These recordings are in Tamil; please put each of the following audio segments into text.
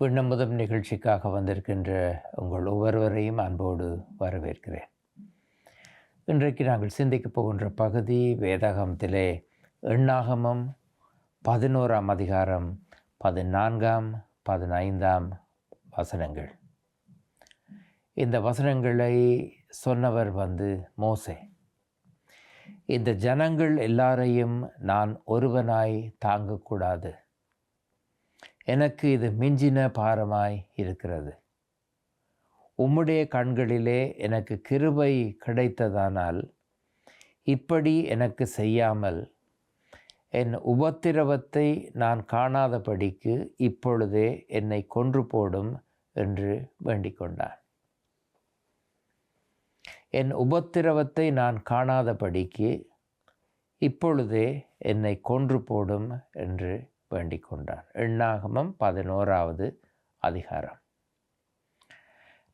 விண்ணமுதம் நிகழ்ச்சிக்காக வந்திருக்கின்ற உங்கள் ஒவ்வொருவரையும் அன்போடு வரவேற்கிறேன். இன்றைக்கு நாங்கள் சிந்திக்கப் போகின்ற பகுதி வேதாகமத்திலே எண்ணாகமம் 11ஆம் அதிகாரம் 14, 15 வசனங்கள். இந்த வசனங்களை சொன்னவர் மோசே. இந்த ஜனங்கள் எல்லாரையும் நான் ஒருவனாய் தாங்கக்கூடாது, எனக்கு இது மிஞ்சின பாரமாய் இருக்கிறது. உம்முடைய கண்களிலே எனக்கு கிருபை கிடைத்ததானால் இப்படி எனக்கு செய்யாமல் என் உபத்திரவத்தை நான் காணாதபடிக்கு இப்பொழுதே என்னை கொன்று போடும் என்று வேண்டிக் கொண்டான். என் உபத்திரவத்தை நான் காணாதபடிக்கு இப்பொழுதே என்னை கொன்று போடும் என்று வேண்டிக் கொண்டான். எண்ணாகமம் 11ஆவது அதிகாரம்.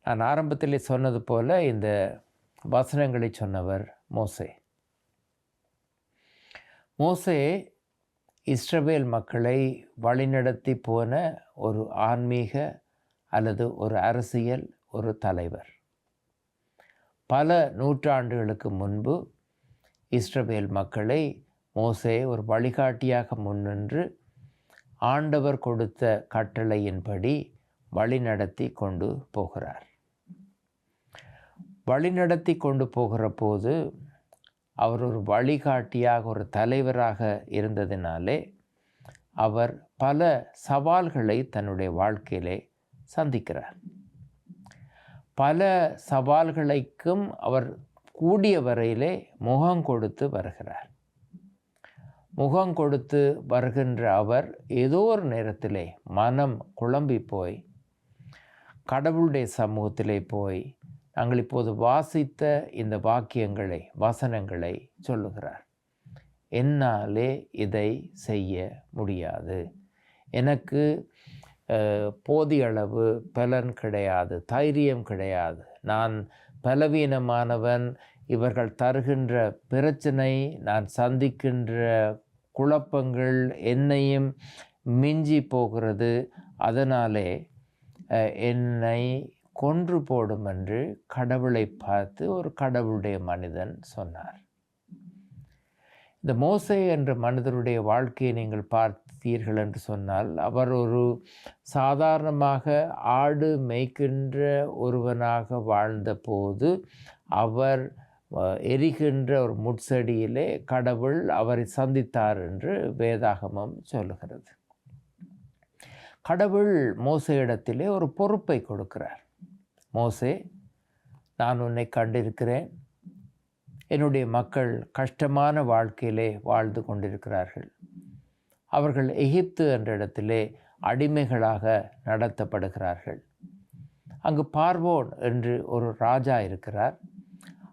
நான் ஆரம்பத்திலே சொன்னது போல இந்த வசனங்களை சொன்னவர் மோசே. மோசே இஸ்ரவேல் மக்களை வழிநடத்தி போன ஒரு ஆன்மீக அல்லது ஒரு அரசியல் ஒரு தலைவர். பல நூற்றாண்டுகளுக்கு முன்பு இஸ்ரவேல் மக்களை மோசே ஒரு வழிகாட்டியாக முன்னின்று ஆண்டவர் கொடுத்த கட்டளையின்படி வழிநடத்தி கொண்டு போகிறார். வழிநடத்தி கொண்டு போகிற போது அவர் ஒரு வழிகாட்டியாக ஒரு தலைவராக இருந்ததினாலே அவர் பல சவால்களை தன்னுடைய வாழ்க்கையிலே சந்திக்கிறார். பல சவால்களுக்கும் அவர் கூடிய வரையிலே முகம் கொடுத்து வருகிறார். முகம் கொடுத்து வருகின்ற அவர் ஏதோ ஒரு நேரத்திலே மனம் குழம்பி போய் கடவுளுடைய சமூகத்திலே போய் நாங்கள் இப்போது வாசித்த இந்த வசனங்களை சொல்லுகிறார். என்னாலே இதை செய்ய முடியாது, எனக்கு போதிய அளவு பலன் கிடையாது, தைரியம் கிடையாது, நான் பலவீனமானவன், இவர்கள் தருகின்ற பிரச்சனை, நான் சந்திக்கின்ற குழப்பங்கள் என்னையும் மிஞ்சி போகிறது, அதனாலே என்னை கொன்று போடும் என்று கடவுளை பார்த்து ஒரு கடவுளுடைய மனிதன் சொன்னார். இந்த மோசே என்ற மனிதருடைய வாழ்க்கையை நீங்கள் பார்த்தீர்கள் என்று சொன்னால், அவர் ஒரு சாதாரணமாக ஆடு மேய்க்கின்ற ஒருவனாக வாழ்ந்த போது அவர் எரிகின்ற ஒரு முட்செடியிலே கடவுள் அவரை சந்தித்தார் என்று வேதாகமம் சொல்லுகிறது. கடவுள் மோசேயிடத்திலே ஒரு பொறுப்பை கொடுக்கிறார். மோசே, நான் உன்னை கண்டிருக்கிறேன், என்னுடைய மக்கள் கஷ்டமான வாழ்க்கையிலே வாழ்ந்து கொண்டிருக்கிறார்கள், அவர்கள் எகிப்து என்ற இடத்திலே அடிமைகளாக நடத்தப்படுகிறார்கள். அங்கு பார்வோன் என்று ஒரு ராஜா இருக்கிறார்.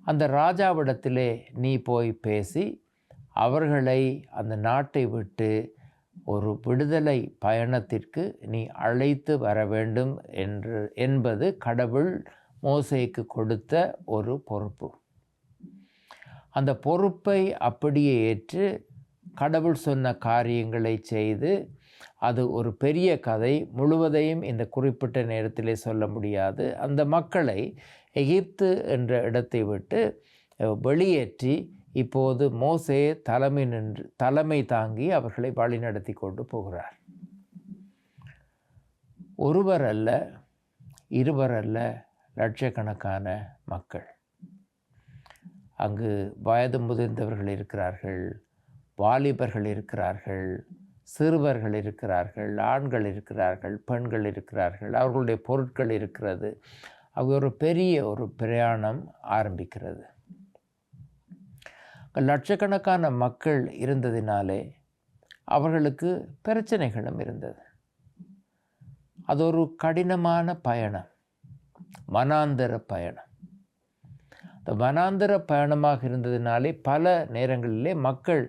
அந்த ராஜாவிடத்திலே நீ போய் பேசி அவர்களை அந்த நாட்டை விட்டு ஒரு விடுதலை பயணத்திற்கு நீ அழைத்து வர வேண்டும் என்பது கடவுள் மோசேக்கு கொடுத்த ஒரு பொறுப்பு. அந்த பொறுப்பை அப்படியே ஏற்று கடவுள் சொன்ன காரியங்களை செய்து, அது ஒரு பெரிய கதை, முழுவதையும் இந்த குறிப்பிட்ட நேரத்திலே சொல்ல முடியாது. அந்த மக்களை எகிப்து என்ற இடத்தை விட்டு வெளியேற்றி இப்போது மோசே தலைமை தாங்கி அவர்களை வழிநடத்தி கொண்டு போகிறார். ஒருவர் அல்ல, இருவர் அல்ல, லட்சக்கணக்கான மக்கள். அங்கு வயது முதிர்ந்தவர்கள் இருக்கிறார்கள், வாலிபர்கள் இருக்கிறார்கள், சிறுவர்கள் இருக்கிறார்கள், ஆண்கள் இருக்கிறார்கள், பெண்கள் இருக்கிறார்கள், அவர்களுடைய பொருட்கள் இருக்கிறது. ஒரு பெரிய ஒரு பிரயாணம் ஆரம்பிக்கிறது. லட்சக்கணக்கான மக்கள் இருந்ததினாலே அவர்களுக்கு பிரச்சனைகளும் இருந்தது. அது ஒரு கடினமான பயணம், வனாந்தர பயணம். இந்த வனாந்தர பயணமாக இருந்ததினாலே பல நேரங்களிலே மக்கள்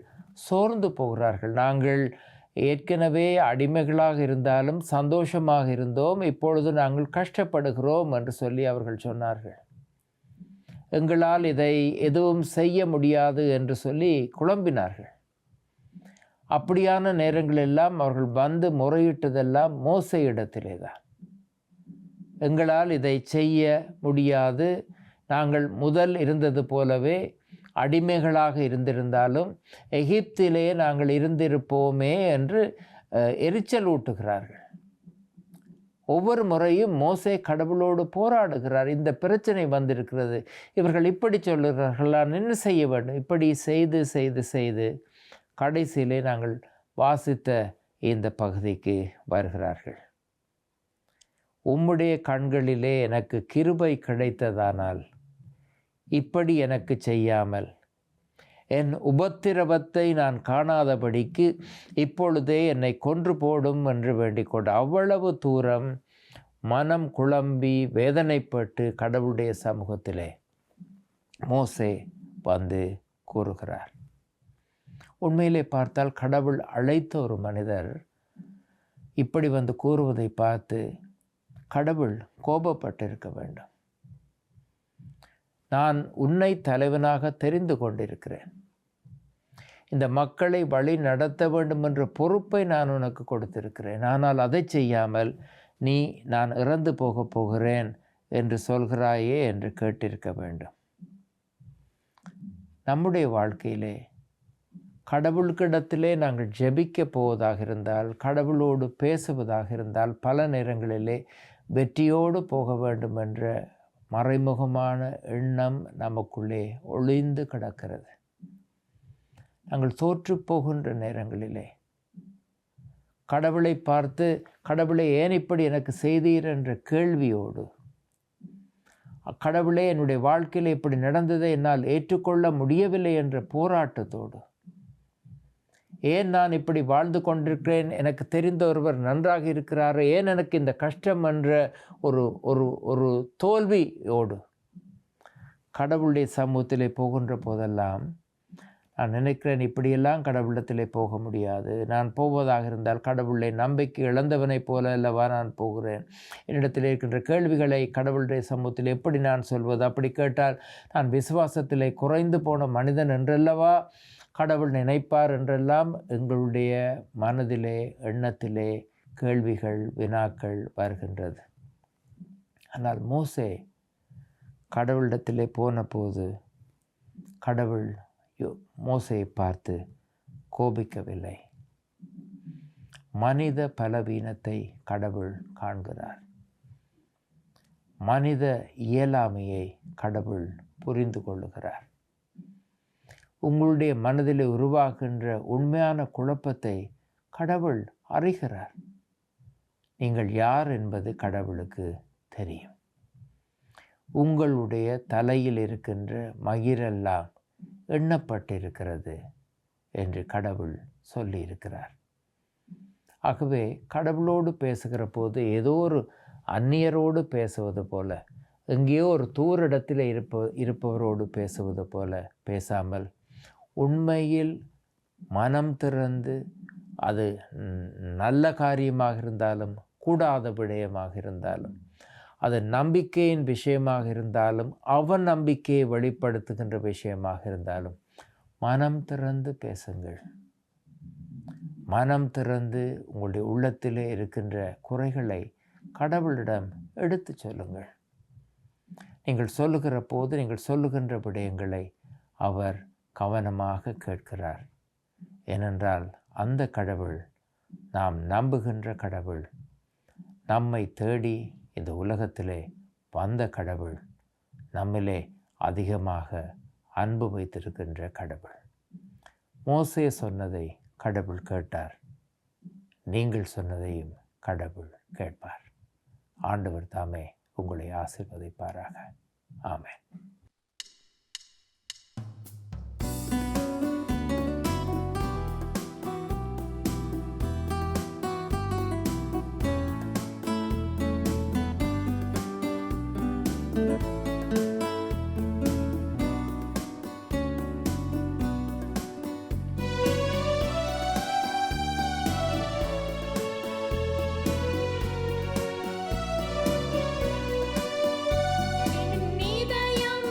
சோர்ந்து போகிறார்கள். நாங்கள் ஏற்கனவே அடிமைகளாக இருந்தாலும் சந்தோஷமாக இருந்தோம், இப்பொழுது நாங்கள் கஷ்டப்படுகிறோம் என்று சொல்லி அவர்கள் சொன்னார்கள். எங்களால் இதை எதுவும் செய்ய முடியாது என்று சொல்லி குழம்பினார்கள். அப்படியான நேரங்களெல்லாம் அவர்கள் வந்து முறையிட்டதெல்லாம் மோசே இடத்திலே தான். எங்களால் இதை செய்ய முடியாது, நாங்கள் முதல் இருந்தது போலவே அடிமைகளாக இருந்திருந்தாலும் எகிப்திலே நாங்கள் இருந்திருப்போமே என்று எரிச்சல் ஊட்டுகிறார்கள். ஒவ்வொரு முறையும் மோசே கடவுளோடு போராடுகிறார். இந்த பிரச்சனை வந்திருக்கிறது, இவர்கள் இப்படி சொல்லுகிறார்கள், நான் என்ன செய்ய வேண்டும்? இப்படி செய்து செய்து செய்து கடைசியிலே நாங்கள் வாசித்த இந்த பகுதிக்கு வருகிறார்கள். உம்முடைய கண்களிலே எனக்கு கிருபை கிடைத்ததானால் இப்படி எனக்கு செய்யாமல் என் உபத்திரவத்தை நான் காணாதபடிக்கு இப்பொழுதே என்னை கொன்று போடும் என்று வேண்டிக் கொண்டு அவ்வளவு தூரம் மனம் குழம்பி வேதனைப்பட்டு கடவுளுடைய சமூகத்திலே மோசே வந்து கூறுகிறார். உண்மையிலே பார்த்தால் கடவுள் அழைத்த ஒரு மனிதர் இப்படி வந்து கூறுவதை பார்த்து கடவுள் கோபப்பட்டிருக்க வேண்டும். நான் உன்னை தலைவனாக தெரிந்து கொண்டிருக்கிறேன், இந்த மக்களை வழி நடத்த வேண்டும் என்ற பொறுப்பை நான் உனக்கு கொடுத்திருக்கிறேன், ஆனால் அதை செய்யாமல் நீ நான் இறந்து போகப் போகிறேன் என்று சொல்கிறாயே என்று கேட்டிருக்க வேண்டும். நம்முடைய வாழ்க்கையிலே கடவுளுக்கிடத்திலே நாங்கள் ஜெபிக்க போவதாக இருந்தால், கடவுளோடு பேசுவதாக இருந்தால், பல நேரங்களிலே வெற்றியோடு போக வேண்டும் என்ற மறைமுகமான எண்ணம் நமக்குள்ளே ஒளிந்து கிடக்கிறது. நாங்கள் தோற்று போகின்ற நேரங்களிலே கடவுளை பார்த்து, கடவுளை ஏன் இப்படி எனக்கு செய்தீர் என்ற கேள்வியோடு, கடவுளே என்னுடைய வாழ்க்கையில் இப்படி நடந்ததை என்னால் ஏற்றுக்கொள்ள முடியவில்லை என்ற போராட்டத்தோடு, ஏன் நான் இப்படி வாழ்ந்து கொண்டிருக்கிறேன், எனக்கு தெரிந்த ஒருவர் நன்றாக இருக்கிறார், ஏன் எனக்கு இந்த கஷ்டம் என்ற ஒரு ஒரு ஒரு தோல்வியோடு கடவுளுடைய சமூகத்திலே போகின்ற போதெல்லாம் நான் நினைக்கிறேன், இப்படியெல்லாம் கடவுளத்திலே போக முடியாது, நான் போவதாக இருந்தால் கடவுளை நம்பிக்கை இழந்தவனைப் போல அல்லவா நான் போகிறேன், என்னிடத்தில் இருக்கின்ற கேள்விகளை கடவுளுடைய சமூகத்தில் எப்படி நான் சொல்வது, அப்படி கேட்டால் நான் விசுவாசத்திலே குறைந்து போன மனிதன் என்றல்லவா கடவுள் நினைப்பார் என்றெல்லாம் எங்களுடைய மனதிலே எண்ணத்திலே கேள்விகள் வினாக்கள் வருகின்றது. ஆனால் மோசே கடவுளிடத்திலே போன போது கடவுள் மோசேயை பார்த்து கோபிக்கவில்லை. மனித பலவீனத்தை கடவுள் காண்கிறார். மனித இயலாமையை கடவுள் புரிந்து கொள்ளுகிறார். உங்களுடைய மனதில் உருவாகின்ற உண்மையான குழப்பத்தை கடவுள் அறிகிறார். நீங்கள் யார் என்பது கடவுளுக்கு தெரியும். உங்களுடைய தலையில் இருக்கின்ற மயிரெல்லாம் எண்ணப்பட்டிருக்கிறது என்று கடவுள் சொல்லியிருக்கிறார். ஆகவே கடவுளோடு பேசுகிற போது ஏதோ ஒரு அந்நியரோடு பேசுவது போல, எங்கேயோ ஒரு தூரிடத்தில் இருப்பவரோடு பேசுவது போல பேசாமல், உண்மையில் மனம் திறந்து, அது நல்ல காரியமாக இருந்தாலும் கூடாத விடயமாக இருந்தாலும், அது நம்பிக்கையின் விஷயமாக இருந்தாலும் அவன் நம்பிக்கையை வெளிப்படுத்துகின்ற விஷயமாக இருந்தாலும் மனம் திறந்து பேசுங்கள். மனம் திறந்து உங்களுடைய உள்ளத்திலே இருக்கின்ற குறைகளை கடவுளிடம் எடுத்து சொல்லுங்கள். நீங்கள் சொல்லுகிற போது நீங்கள் சொல்லுகின்ற விடயங்களை அவர் கவனமாக கேட்கிறார். ஏனென்றால் அந்த கடவுள், நாம் நம்புகின்ற கடவுள், நம்மை தேடி இந்த உலகத்திலே வந்த கடவுள், நம்மிலே அதிகமாக அன்பு வைத்திருக்கின்ற கடவுள். மோசே சொன்னதை கடவுள் கேட்டார், நீங்கள் சொன்னதையும் கடவுள் கேட்பார். ஆண்டவர் தாமே உங்களை ஆசீர்வதிப்பாராக. ஆமென். இதயம்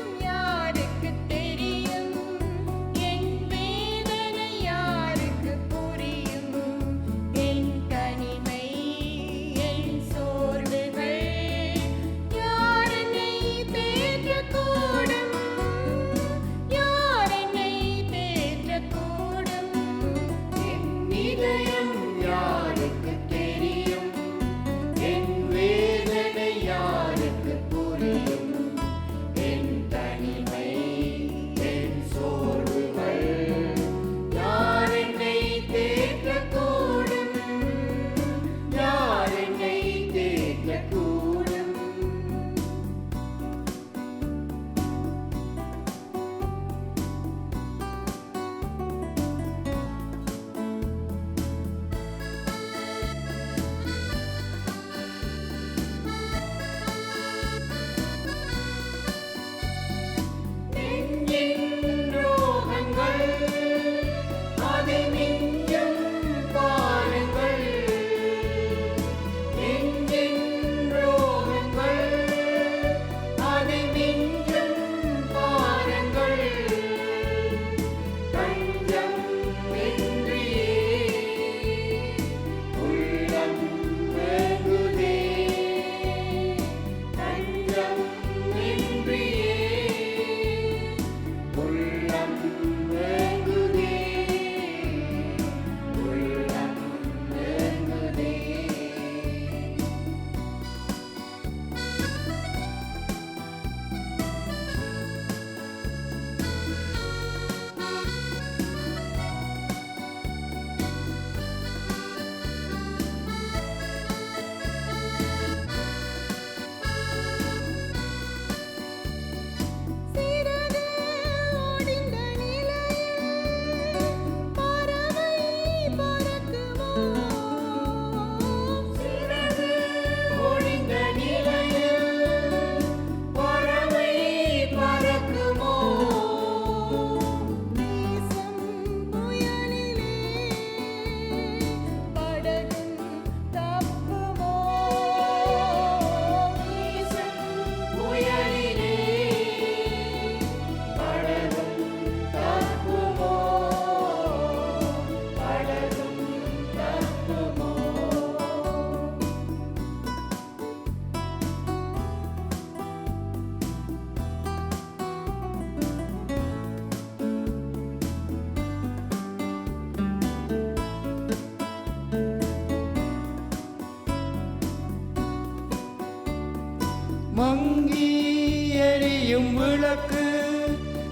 எரியும் விளக்கு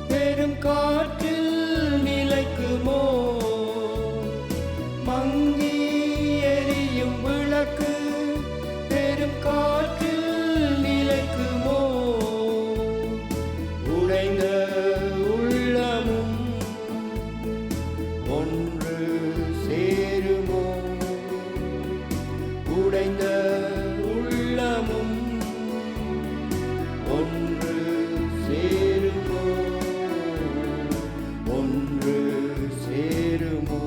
பெரும் காற்றில் நிலைக்குமோ? மங்கி எரியும் விளக்கு பெரும் காற்றில் நிலைக்குமோ? உடைந்த உள்ளமும் ஒன்று சேருமோ? உடைந்த உள்ளமும் ஒன்று சேருமோ? ஒன்று சேருமோ?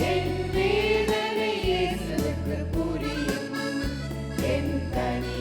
என் வேதனை இயேசுவுக்கு புரியும். என் தனி